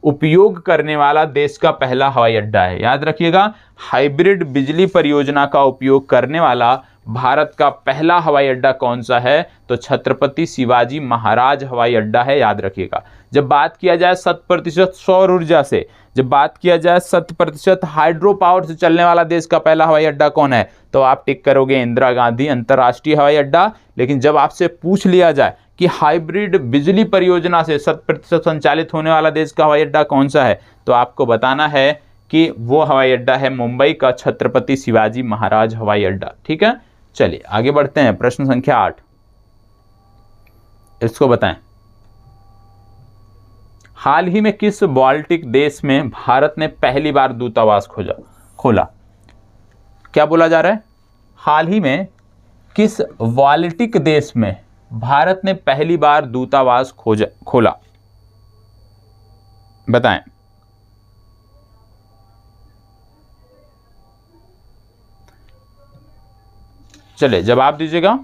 उपयोग करने वाला देश का पहला हवाई अड्डा है। याद रखिएगा, हाइब्रिड बिजली परियोजना का उपयोग करने वाला भारत का पहला हवाई अड्डा कौन सा है? तो छत्रपति शिवाजी महाराज हवाई अड्डा है। याद रखिएगा, जब बात किया जाए 100% सौर ऊर्जा से, जब बात किया जाए 100% हाइड्रो पावर से चलने वाला देश का पहला हवाई अड्डा कौन है, तो आप टिक करोगे इंदिरा गांधी अंतर्राष्ट्रीय हवाई अड्डा। लेकिन जब आपसे पूछ लिया जाए कि हाइब्रिड बिजली परियोजना से 100% संचालित होने वाला देश का हवाई अड्डा कौन सा है, तो आपको बताना है कि वो हवाई अड्डा है मुंबई का छत्रपति शिवाजी महाराज हवाई अड्डा। ठीक है, चलिए आगे बढ़ते हैं। प्रश्न संख्या 8, इसको बताएं, हाल ही में किस बाल्टिक देश में भारत ने पहली बार दूतावास खोला? क्या बोला जा रहा है? हाल ही में किस बाल्टिक देश में भारत ने पहली बार दूतावास खोला? बताएं। चलिए जवाब दीजिएगा।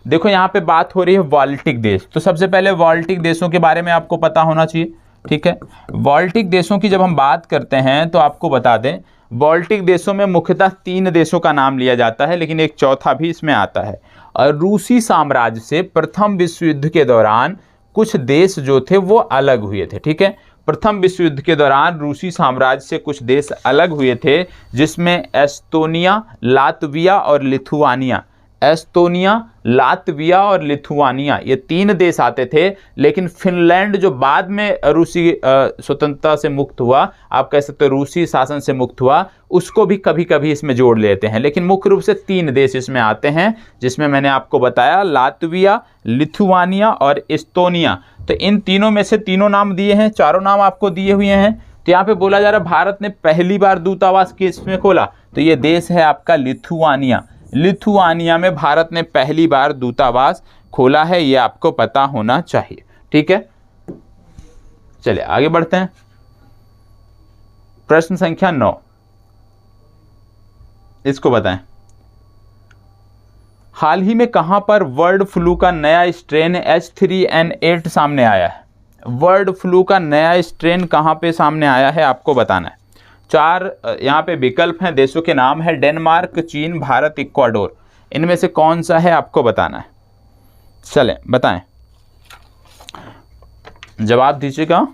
देखो यहाँ पे बात हो रही है बाल्टिक देश, तो सबसे पहले बाल्टिक देशों के बारे में आपको पता होना चाहिए। ठीक है, बाल्टिक देशों की जब हम बात करते हैं तो आपको बता दें, बाल्टिक देशों में मुख्यतः 3 देशों का नाम लिया जाता है, लेकिन एक चौथा भी इसमें आता है। और रूसी साम्राज्य से प्रथम विश्व युद्ध के दौरान कुछ देश जो थे वो अलग हुए थे। ठीक है, प्रथम विश्व युद्ध के दौरान रूसी साम्राज्य से कुछ देश अलग हुए थे, जिसमें एस्टोनिया, लातविया और लिथुआनिया, एस्टोनिया, लातविया और लिथुआनिया, ये 3 देश आते थे। लेकिन फिनलैंड जो बाद में रूसी स्वतंत्रता से मुक्त हुआ, आप कह सकते हो रूसी शासन से मुक्त हुआ, उसको भी कभी कभी इसमें जोड़ लेते हैं। लेकिन मुख्य रूप से 3 देश इसमें आते हैं, जिसमें मैंने आपको बताया लातविया, लिथुआनिया और एस्टोनिया। तो इन तीनों में से तीनों नाम दिए हैं, चारों नाम आपको दिए हुए हैं। तो यहाँ पे बोला जा रहा है भारत ने पहली बार दूतावास किसमें खोला, तो ये देश है आपका लिथुआनिया। लिथुआनिया में भारत ने पहली बार दूतावास खोला है, ये आपको पता होना चाहिए। ठीक है, चलिए आगे बढ़ते हैं। प्रश्न संख्या 9, इसको बताएं। हाल ही में कहां पर बर्ड फ्लू का नया स्ट्रेन H3N8 सामने आया है? बर्ड फ्लू का नया स्ट्रेन कहां पे सामने आया है, आपको बताना है। 4 यहाँ पे विकल्प हैं, देशों के नाम है डेनमार्क, चीन, भारत, इक्वाडोर। इनमें से कौन सा है आपको बताना है। चलें बताएं, जवाब दीजिएगा।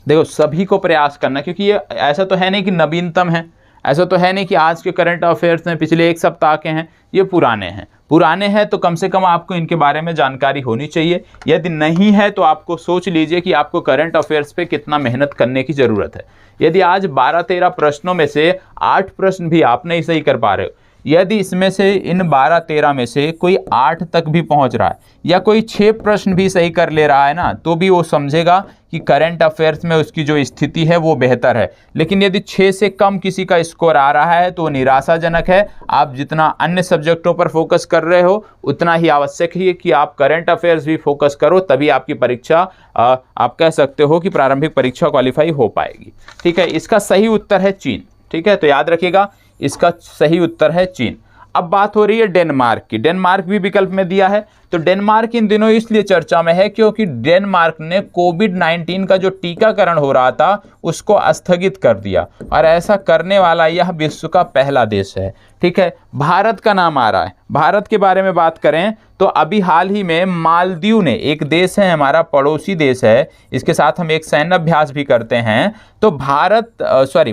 देखो सभी को प्रयास करना, क्योंकि ये ऐसा तो है नहीं कि नवीनतम है, ऐसा तो है नहीं कि आज के करंट अफेयर्स में पिछले 1 सप्ताह के हैं, ये पुराने हैं। पुराने हैं तो कम से कम आपको इनके बारे में जानकारी होनी चाहिए। यदि नहीं है तो आपको सोच लीजिए कि आपको करंट अफेयर्स पे कितना मेहनत करने की ज़रूरत है। यदि आज 12-13 प्रश्नों में से 8 प्रश्न भी आप नहीं सही कर पा रहे हो, यदि इसमें से इन 12-13 में से कोई 8 तक भी पहुंच रहा है या कोई 6 प्रश्न भी सही कर ले रहा है ना, तो भी वो समझेगा कि करंट अफेयर्स में उसकी जो स्थिति है वो बेहतर है। लेकिन यदि 6 से कम किसी का स्कोर आ रहा है तो निराशाजनक है। आप जितना अन्य सब्जेक्टों पर फोकस कर रहे हो उतना ही आवश्यक है कि आप करंट अफेयर्स भी फोकस करो, तभी आपकी परीक्षा आप कह सकते हो कि प्रारंभिक परीक्षा क्वालिफाई हो पाएगी। ठीक है, इसका सही उत्तर है चीन। ठीक है, तो याद रखिएगा इसका सही उत्तर है चीन। अब बात हो रही है डेनमार्क की। डेनमार्क भी विकल्प में दिया है। तो डेनमार्क इन दिनों इसलिए चर्चा में है क्योंकि डेनमार्क ने कोविड-19 का जो टीकाकरण हो रहा था उसको स्थगित कर दिया, और ऐसा करने वाला यह विश्व का पहला देश है। ठीक है, भारत का नाम आ रहा है। भारत के बारे में बात करें तो अभी हाल ही में मालदीव ने, एक देश है हमारा पड़ोसी देश है, इसके साथ हम एक सैन्य अभ्यास भी करते हैं। तो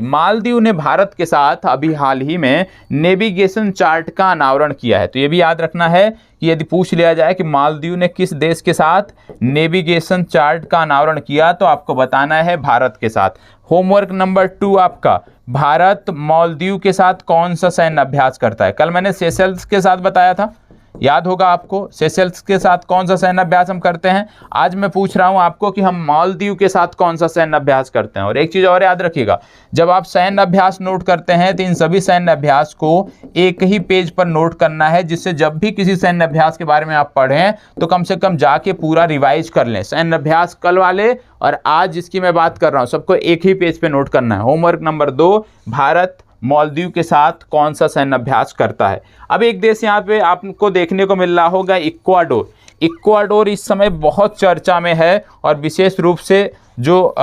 मालदीव ने भारत के साथ अभी हाल ही में नेविगेशन चार्ट का अनावरण किया है। तो ये भी याद रखना है कि यदि पूछ लिया जाए कि मालदीव ने किस देश के साथ नेविगेशन चार्ट का अनावरण किया, तो आपको बताना है भारत के साथ। होमवर्क नंबर 2 आपका, भारत मालदीव के साथ कौन सा सैन्य अभ्यास करता है। कल मैंने सेशेल्स के साथ बताया था, याद होगा आपको, सेशेल्स के साथ कौन सा सैन्य अभ्यास हम करते हैं। आज मैं पूछ रहा हूं आपको कि हम मालदीव के साथ कौन सा सैन्य अभ्यास करते हैं। और एक चीज़ और याद रखिएगा, जब आप सैन्य अभ्यास नोट करते हैं तो इन सभी सैन्य अभ्यास को एक ही पेज पर नोट करना है, जिससे जब भी किसी सैन्य अभ्यास के बारे में आप पढ़ें तो कम से कम जाके पूरा रिवाइज कर लें। सैन्य अभ्यास कल वाले और आज जिसकी मैं बात कर रहा हूँ सबको एक ही पेज पे नोट करना है। होमवर्क नंबर 2, भारत मालदीव के साथ कौन सा सैन्य अभ्यास करता है। अब एक देश यहाँ पे आपको देखने को मिल रहा होगा, इक्वाडोर। इक्वाडोर इस समय बहुत चर्चा में है, और विशेष रूप से जो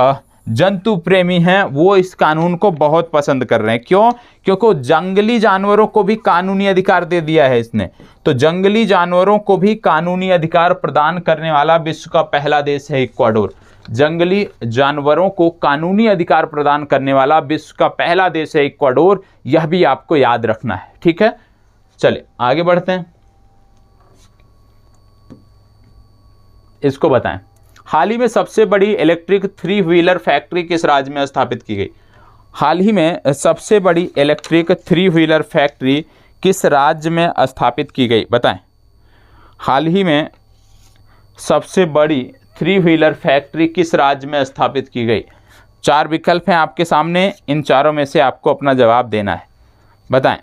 जंतु प्रेमी हैं वो इस कानून को बहुत पसंद कर रहे हैं। क्यों? क्योंकि जंगली जानवरों को भी कानूनी अधिकार दे दिया है इसने। तो जंगली जानवरों को भी कानूनी अधिकार प्रदान करने वाला विश्व का पहला देश है इक्वाडोर। जंगली जानवरों को कानूनी अधिकार प्रदान करने वाला विश्व का पहला देश है इक्वाडोर, यह भी आपको याद रखना है। ठीक है, चलिए आगे बढ़ते हैं, इसको बताएं। हाल ही में सबसे बड़ी इलेक्ट्रिक 3 व्हीलर फैक्ट्री किस राज्य में स्थापित की गई। हाल ही में सबसे बड़ी इलेक्ट्रिक 3 व्हीलर फैक्ट्री किस राज्य में स्थापित की गई, बताएं। हाल ही में सबसे बड़ी 3 व्हीलर फैक्ट्री किस राज्य में स्थापित की गई। 4 विकल्प हैं आपके सामने, इन चारों में से आपको अपना जवाब देना है, बताएं।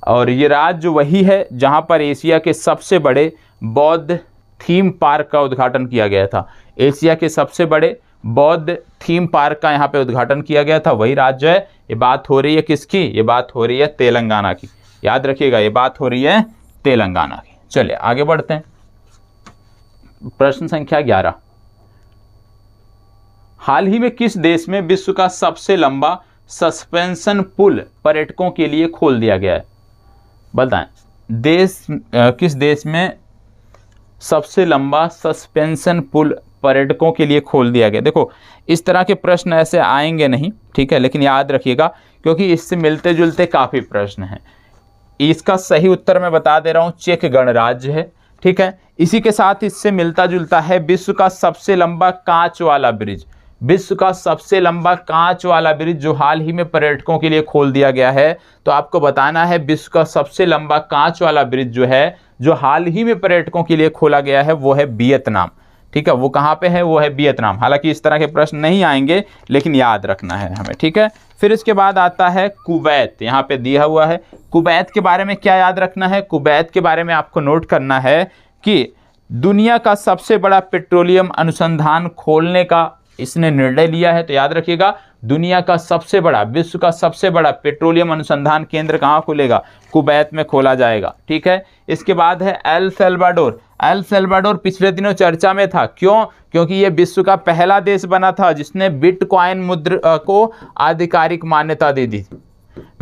और ये राज्य वही है जहां पर एशिया के सबसे बड़े बौद्ध थीम पार्क का उद्घाटन किया गया था। एशिया के सबसे बड़े बौद्ध थीम पार्क का यहाँ पे उद्घाटन किया गया था, वही राज्य है। ये बात हो रही है किसकी, ये बात हो रही है तेलंगाना की। याद रखिएगा, ये बात हो रही है तेलंगाना की। चलिए आगे बढ़ते हैं, प्रश्न संख्या 11। हाल ही में किस देश में विश्व का सबसे लंबा सस्पेंशन पुल पर्यटकों के लिए खोल दिया गया है, बताएं। किस देश में सबसे लंबा सस्पेंशन पुल पर्यटकों के लिए खोल दिया गया। देखो इस तरह के प्रश्न ऐसे आएंगे नहीं, ठीक है, लेकिन याद रखिएगा क्योंकि इससे मिलते जुलते काफ़ी प्रश्न हैं। इसका सही उत्तर मैं बता दे रहा हूँ, चेक गणराज्य है, ठीक है। इसी के साथ इससे मिलता जुलता है विश्व का सबसे लंबा कांच वाला ब्रिज। विश्व का सबसे लंबा कांच वाला ब्रिज जो हाल ही में पर्यटकों के लिए खोल दिया गया है, तो आपको बताना है विश्व का सबसे लंबा कांच वाला ब्रिज जो है, जो हाल ही में पर्यटकों के लिए खोला गया है, वो है वियतनाम, ठीक है। वो कहाँ पे है? वो है वियतनाम। हालांकि इस तरह के प्रश्न नहीं आएंगे लेकिन याद रखना है हमें, ठीक है। फिर इसके बाद आता है कुवैत, यहाँ पे दिया हुआ है। कुवैत के बारे में क्या याद रखना है? कुवैत के बारे में आपको नोट करना है कि दुनिया का सबसे बड़ा पेट्रोलियम अनुसंधान खोलने का इसने निर्णय लिया है। तो याद रखिएगा दुनिया का सबसे बड़ा, विश्व का सबसे बड़ा पेट्रोलियम अनुसंधान केंद्र कहाँ खुलेगा? कुवैत में खोला जाएगा, ठीक है। इसके बाद है एल सल्वाडोर। एल सल्वाडोर पिछले दिनों चर्चा में था, क्यों? क्योंकि ये विश्व का पहला देश बना था जिसने बिटकॉइन मुद्रा को आधिकारिक मान्यता दे दी।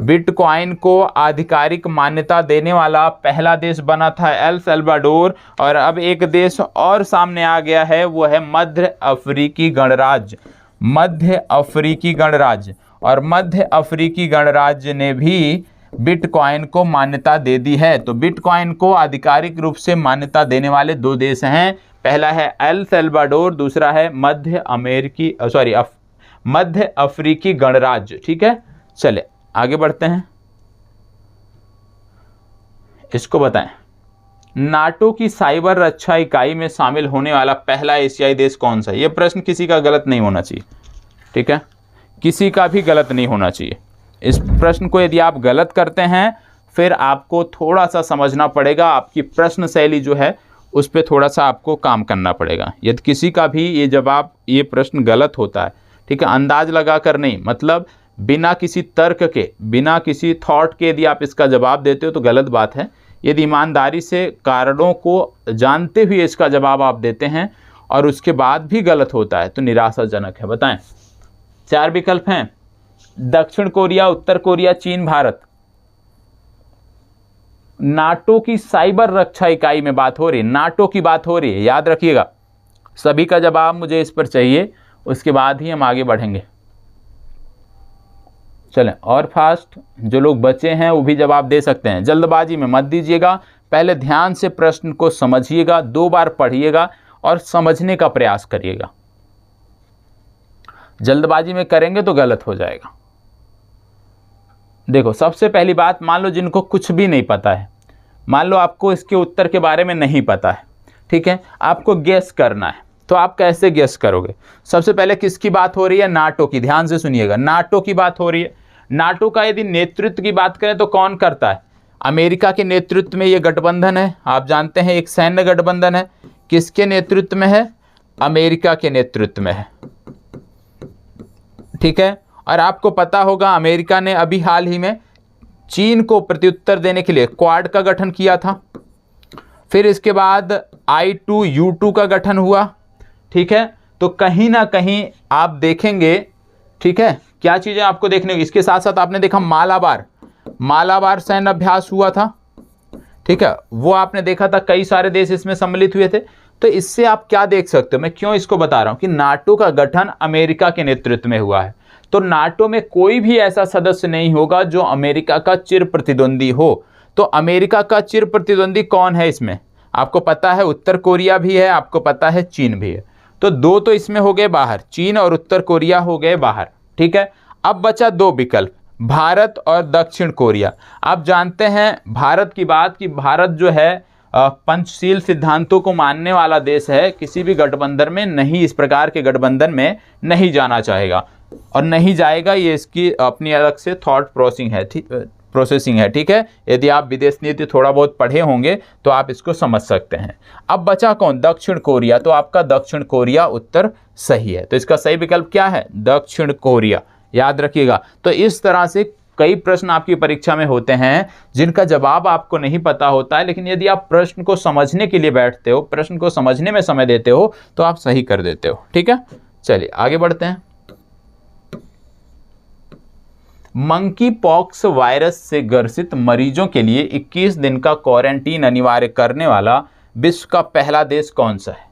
बिटकॉइन को आधिकारिक मान्यता देने वाला पहला देश बना था एल सल्वाडोर। और अब एक देश और सामने आ गया है, वो है मध्य अफ्रीकी गणराज्य। मध्य अफ्रीकी गणराज्य, और मध्य अफ्रीकी गणराज्य ने भी बिटकॉइन को मान्यता दे दी है। तो बिटकॉइन को आधिकारिक रूप से मान्यता देने वाले दो देश हैं, पहला है एल सल्वाडोर, दूसरा है मध्य अफ्रीकी गणराज्य, ठीक है। चले आगे बढ़ते हैं, इसको बताएं। नाटो की साइबर रक्षा इकाई में शामिल होने वाला पहला एशियाई देश कौन सा है? यह प्रश्न किसी का गलत नहीं होना चाहिए, ठीक है, किसी का भी गलत नहीं होना चाहिए। इस प्रश्न को यदि आप गलत करते हैं फिर आपको थोड़ा सा समझना पड़ेगा, आपकी प्रश्न शैली जो है उस पर थोड़ा सा आपको काम करना पड़ेगा। यदि किसी का भी ये जवाब, ये प्रश्न गलत होता है, ठीक है, अंदाज लगा कर नहीं, मतलब बिना किसी तर्क के, बिना किसी थॉट के यदि आप इसका जवाब देते हो तो गलत बात है। यदि ईमानदारी से कारणों को जानते हुए इसका जवाब आप देते हैं और उसके बाद भी गलत होता है तो निराशाजनक है। बताएं, 4 विकल्प हैं, दक्षिण कोरिया, उत्तर कोरिया, चीन, भारत। नाटो की साइबर रक्षा इकाई में बात हो रही है, नाटो की बात हो रही है, याद रखिएगा। सभी का जवाब मुझे इस पर चाहिए, उसके बाद ही हम आगे बढ़ेंगे। चलें और फास्ट, जो लोग बचे हैं वो भी जवाब दे सकते हैं, जल्दबाजी में मत दीजिएगा, पहले ध्यान से प्रश्न को समझिएगा, 2 बार पढ़िएगा और समझने का प्रयास करिएगा। जल्दबाजी में करेंगे तो गलत हो जाएगा। देखो सबसे पहली बात, मान लो जिनको कुछ भी नहीं पता है, मान लो आपको इसके उत्तर के बारे में नहीं पता है, ठीक है, आपको गेस करना है, तो आप कैसे गेस करोगे? सबसे पहले किसकी बात हो रही है? नाटो की। ध्यान से सुनिएगा, नाटो की बात हो रही है। नाटो का यदि नेतृत्व की बात करें तो कौन करता है? अमेरिका के नेतृत्व में ये गठबंधन है, आप जानते हैं एक सैन्य गठबंधन है। किसके नेतृत्व में है? अमेरिका के नेतृत्व में है, ठीक है। और आपको पता होगा अमेरिका ने अभी हाल ही में चीन को प्रत्युत्तर देने के लिए क्वाड का गठन किया था। फिर इसके बाद I2U2 का गठन हुआ, ठीक है। तो कहीं ना कहीं आप देखेंगे, ठीक है, क्या चीज़ें आपको देखने को, इसके साथ साथ आपने देखा मालाबार सैन्य अभ्यास हुआ था, ठीक है, वो आपने देखा था, कई सारे देश इसमें सम्मिलित हुए थे। तो इससे आप क्या देख सकते हो, मैं क्यों इसको बता रहा हूं कि नाटो का गठन अमेरिका के नेतृत्व में हुआ है। तो नाटो में कोई भी ऐसा सदस्य नहीं होगा जो अमेरिका का चिर प्रतिद्वंदी हो। तो अमेरिका का चिर प्रतिद्वंदी कौन है इसमें? आपको पता है उत्तर कोरिया भी है, आपको पता है चीन भी है। तो 2 तो इसमें हो गए बाहर, चीन और उत्तर कोरिया हो गए बाहर, ठीक है। अब बचा 2 विकल्प, भारत और दक्षिण कोरिया। आप जानते हैं भारत की बात, कि भारत जो है पंचशील सिद्धांतों को मानने वाला देश है, किसी भी गठबंधन में नहीं, इस प्रकार के गठबंधन में नहीं जाना चाहेगा और नहीं जाएगा। ये इसकी अपनी अलग से थॉट प्रोसेसिंग है, ठीक है। यदि आप विदेश नीति थोड़ा बहुत पढ़े होंगे तो आप इसको समझ सकते हैं। अब बचा कौन? दक्षिण कोरिया। तो आपका दक्षिण कोरिया उत्तर सही है। तो इसका सही विकल्प क्या है? दक्षिण कोरिया, याद रखिएगा। तो इस तरह से कई प्रश्न आपकी परीक्षा में होते हैं जिनका जवाब आपको नहीं पता होता है, लेकिन यदि आप प्रश्न को समझने के लिए बैठते हो, प्रश्न को समझने में समय देते हो तो आप सही कर देते हो, ठीक है। चलिए आगे बढ़ते हैं। मंकी पॉक्स वायरस से ग्रसित मरीजों के लिए 21 दिन का क्वारंटीन अनिवार्य करने वाला विश्व का पहला देश कौन सा है?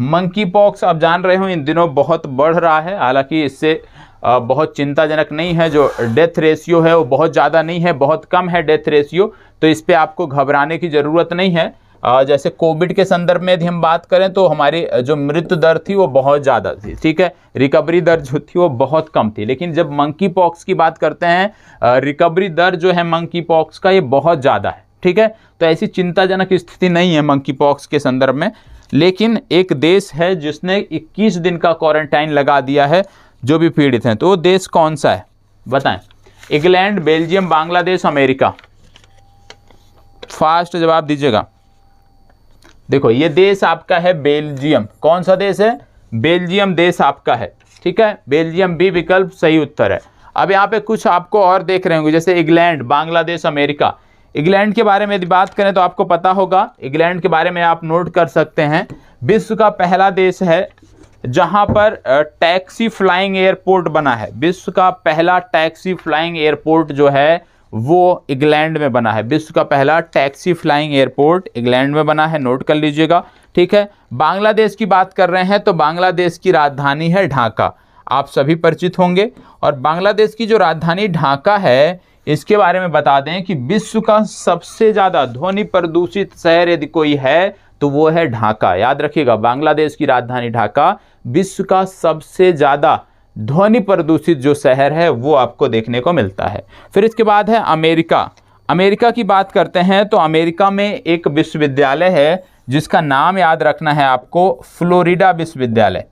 मंकी पॉक्स आप जान रहे हो इन दिनों बहुत बढ़ रहा है, हालांकि इससे बहुत चिंताजनक नहीं है। जो डेथ रेशियो है वो बहुत ज़्यादा नहीं है, बहुत कम है डेथ रेशियो, तो इस पर आपको घबराने की ज़रूरत नहीं है। जैसे कोविड के संदर्भ में यदि हम बात करें तो हमारी जो मृत्यु दर थी वो बहुत ज़्यादा थी, ठीक है, रिकवरी दर जो थी वो बहुत कम थी। लेकिन जब मंकी पॉक्स की बात करते हैं, रिकवरी दर जो है मंकी पॉक्स का ये बहुत ज़्यादा है, ठीक है। तो ऐसी चिंताजनक स्थिति नहीं है मंकी पॉक्स के संदर्भ में। लेकिन एक देश है जिसने 21 दिन का क्वारंटाइन लगा दिया है जो भी पीड़ित हैं, तो वो देश कौन सा है बताएं? England, Belgium, Bangladesh, America. Fast जवाब दीजिएगा। देखो ये देश आपका है बेल्जियम। कौन सा देश है? बेल्जियम देश आपका है, ठीक है। बेल्जियम भी विकल्प सही उत्तर है। अब यहाँ पे कुछ आपको और देख रहे होंगे, जैसे इंग्लैंड, बांग्लादेश, अमेरिका। इंग्लैंड के बारे में यदि बात करें तो आपको पता होगा, इंग्लैंड के बारे में आप नोट कर सकते हैं, विश्व का पहला देश है जहां पर टैक्सी फ्लाइंग एयरपोर्ट बना है। विश्व का पहला टैक्सी फ्लाइंग एयरपोर्ट जो है वो इंग्लैंड में बना है। विश्व का पहला टैक्सी फ्लाइंग एयरपोर्ट इंग्लैंड में बना है, नोट कर लीजिएगा, ठीक है। बांग्लादेश की बात कर रहे हैं तो बांग्लादेश की राजधानी है ढाका, आप सभी परिचित होंगे। और बांग्लादेश की जो राजधानी ढाका है, इसके बारे में बता दें कि विश्व का सबसे ज़्यादा ध्वनि प्रदूषित शहर यदि कोई है तो वो है ढाका। याद रखिएगा, बांग्लादेश की राजधानी ढाका विश्व का सबसे ज़्यादा ध्वनि प्रदूषित जो शहर है वो आपको देखने को मिलता है। फिर इसके बाद है अमेरिका। अमेरिका की बात करते हैं तो अमेरिका में एक विश्वविद्यालय है जिसका नाम याद रखना है आपको, फ्लोरिडा विश्वविद्यालय,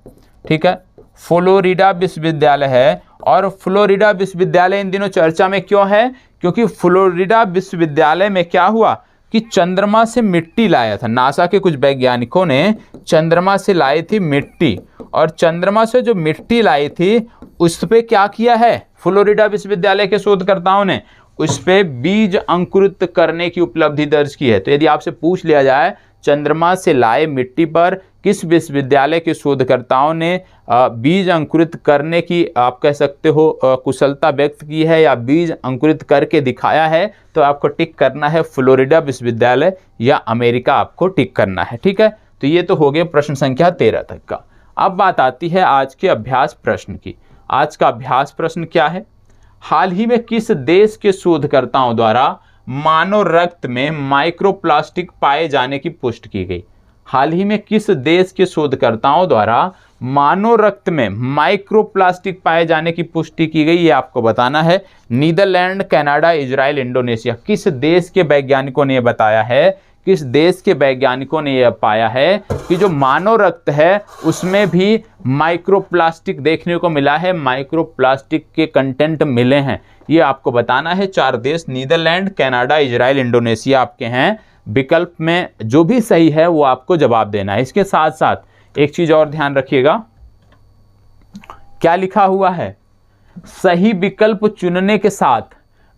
ठीक है। फ्लोरिडा विश्वविद्यालय है। और फ्लोरिडा विश्वविद्यालय इन दिनों चर्चा में क्यों है? क्योंकि फ्लोरिडा विश्वविद्यालय में क्या हुआ कि चंद्रमा से मिट्टी लाया था। नासा के कुछ वैज्ञानिकों ने चंद्रमा से लाई थी मिट्टी, और चंद्रमा से जो मिट्टी लाई थी उस पे क्या किया है फ्लोरिडा विश्वविद्यालय के शोधकर्ताओं ने? उस पे बीज अंकुरित करने की उपलब्धि दर्ज की है। तो यदि आपसे पूछ लिया जाए चंद्रमा से लाए मिट्टी पर किस विश्वविद्यालय के शोधकर्ताओं ने बीज अंकुरित करने की, आप कह सकते हो, कुशलता व्यक्त की है या बीज अंकुरित करके दिखाया है, तो आपको टिक करना है फ्लोरिडा विश्वविद्यालय या अमेरिका आपको टिक करना है, ठीक है। तो ये तो हो गए प्रश्न संख्या 13 तक का। अब बात आती है आज के अभ्यास प्रश्न की। आज का अभ्यास प्रश्न क्या है? हाल ही में किस देश के शोधकर्ताओं द्वारा मानव रक्त में माइक्रोप्लास्टिक पाए जाने की पुष्टि की गई? हाल ही में किस देश के शोधकर्ताओं द्वारा मानव रक्त में माइक्रोप्लास्टिक पाए जाने की पुष्टि की गई, ये आपको बताना है। Netherlands, Canada, Israel, Indonesia. किस देश के वैज्ञानिकों ने यह बताया है, किस देश के वैज्ञानिकों ने यह पाया है कि जो मानव रक्त है उसमें भी माइक्रोप्लास्टिक देखने को मिला है, माइक्रोप्लास्टिक के कंटेंट मिले हैं, ये आपको बताना है। 4 देश नीदरलैंड, कनाडा, इजराइल, इंडोनेशिया आपके हैं। विकल्प में जो भी सही है वो आपको जवाब देना है। इसके साथ साथ एक चीज और ध्यान रखिएगा, क्या लिखा हुआ है? सही विकल्प चुनने के साथ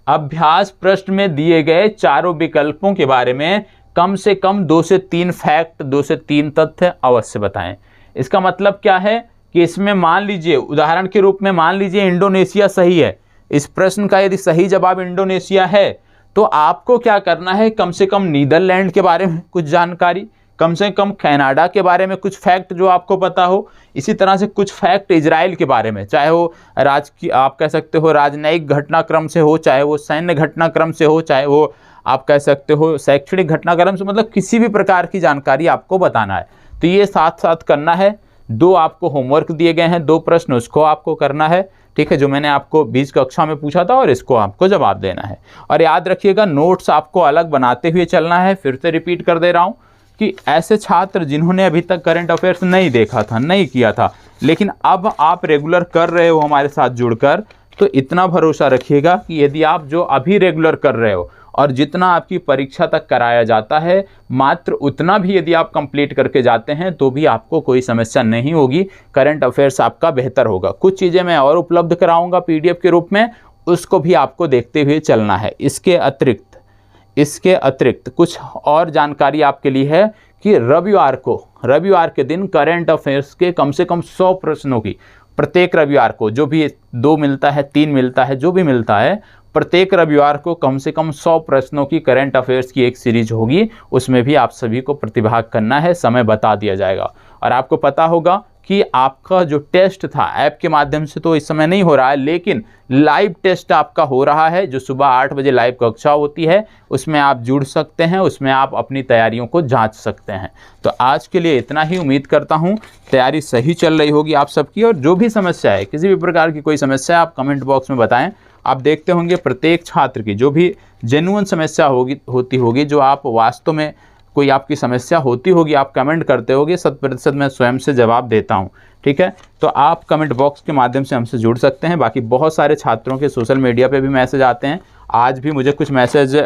अभ्यास प्रश्न में दिए गए चारों विकल्पों के बारे में कम से कम 2 से 3 फैक्ट, 2 से 3 तथ्य अवश्य बताएं। इसका मतलब क्या है कि इसमें मान लीजिए, उदाहरण के रूप में मान लीजिए इंडोनेशिया सही है, इस प्रश्न का यदि सही जवाब इंडोनेशिया है तो आपको क्या करना है, कम से कम नीदरलैंड के बारे में कुछ जानकारी, कम से कम कनाडा के बारे में कुछ फैक्ट जो आपको पता हो, इसी तरह से कुछ फैक्ट इजराइल के बारे में, चाहे वो आप कह सकते हो राजनयिक घटनाक्रम से हो, चाहे वो सैन्य घटनाक्रम से हो, चाहे वो आप कह सकते हो शैक्षणिक घटनाक्रम से, मतलब किसी भी प्रकार की जानकारी आपको बताना है। तो ये साथ साथ करना है। 2 आपको होमवर्क दिए गए हैं, 2 प्रश्न उसको आपको करना है, ठीक है, जो मैंने आपको बीच कक्षा में पूछा था, और इसको आपको जवाब देना है। और याद रखिएगा नोट्स आपको अलग बनाते हुए चलना है। फिर से रिपीट कर दे रहा हूँ कि ऐसे छात्र जिन्होंने अभी तक करंट अफेयर्स नहीं देखा था, नहीं किया था, लेकिन अब आप रेगुलर कर रहे हो हमारे साथ जुड़कर, तो इतना भरोसा रखिएगा कि यदि आप जो अभी रेगुलर कर रहे हो और जितना आपकी परीक्षा तक कराया जाता है, मात्र उतना भी यदि आप कंप्लीट करके जाते हैं तो भी आपको कोई समस्या नहीं होगी, करंट अफेयर्स आपका बेहतर होगा। कुछ चीज़ें मैं और उपलब्ध कराऊंगा पीडीएफ के रूप में, उसको भी आपको देखते हुए चलना है। इसके अतिरिक्त कुछ और जानकारी आपके लिए है कि रविवार के दिन करंट अफेयर्स के कम से कम 100 प्रश्नों की, प्रत्येक रविवार को जो भी 2 मिलता है, 3 मिलता है, जो भी मिलता है, प्रत्येक रविवार को कम से कम 100 प्रश्नों की करंट अफेयर्स की एक सीरीज होगी, उसमें भी आप सभी को प्रतिभाग करना है, समय बता दिया जाएगा। और आपको पता होगा कि आपका जो टेस्ट था ऐप के माध्यम से तो इस समय नहीं हो रहा है, लेकिन लाइव टेस्ट आपका हो रहा है, जो सुबह 8 बजे लाइव कक्षा होती है, उसमें आप जुड़ सकते हैं, उसमें आप अपनी तैयारियों को जांच सकते हैं। तो आज के लिए इतना ही। उम्मीद करता हूं तैयारी सही चल रही होगी आप सबकी, और जो भी समस्या है, किसी भी प्रकार की कोई समस्या है, आप कमेंट बॉक्स में बताएं। आप देखते होंगे प्रत्येक छात्र की जो भी जेन्युइन समस्या होती होगी, जो आप वास्तव में कोई आपकी समस्या होती होगी, आप कमेंट करते होगे, 100% मैं स्वयं से जवाब देता हूं। ठीक है, तो आप कमेंट बॉक्स के माध्यम से हमसे जुड़ सकते हैं। बाकी बहुत सारे छात्रों के सोशल मीडिया पे भी मैसेज आते हैं। आज भी मुझे कुछ मैसेज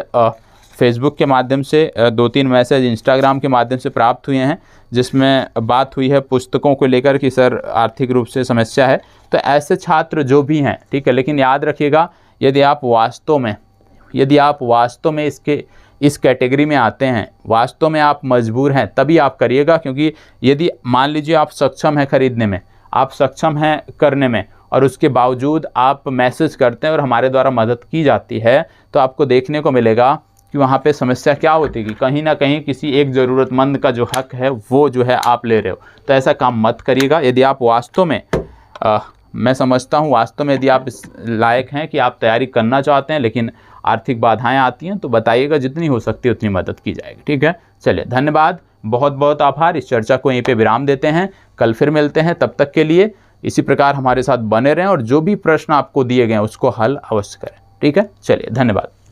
फेसबुक के माध्यम से, 2-3 मैसेज इंस्टाग्राम के माध्यम से प्राप्त हुए हैं, जिसमें बात हुई है पुस्तकों को लेकर कि सर आर्थिक रूप से समस्या है। तो ऐसे छात्र जो भी हैं, ठीक है, लेकिन याद रखिएगा, यदि आप वास्तव में इस कैटेगरी में आते हैं, वास्तव में आप मजबूर हैं, तभी आप करिएगा। क्योंकि यदि मान लीजिए आप सक्षम हैं खरीदने में, आप सक्षम हैं करने में, और उसके बावजूद आप मैसेज करते हैं और हमारे द्वारा मदद की जाती है, तो आपको देखने को मिलेगा कि वहाँ पे समस्या क्या होती है कि कहीं ना कहीं किसी एक ज़रूरतमंद का जो हक है वो जो है आप ले रहे हो। तो ऐसा काम मत करिएगा। यदि आप वास्तव में मैं समझता हूँ वास्तव में यदि आप इस लायक हैं कि आप तैयारी करना चाहते हैं, लेकिन आर्थिक बाधाएं आती हैं, तो बताइएगा, जितनी हो सकती है उतनी मदद की जाएगी। ठीक है, चलिए, धन्यवाद, बहुत बहुत आभार। इस चर्चा को यहीं पे विराम देते हैं, कल फिर मिलते हैं। तब तक के लिए इसी प्रकार हमारे साथ बने रहें और जो भी प्रश्न आपको दिए गए हैं उसको हल अवश्य करें। ठीक है, चलिए, धन्यवाद।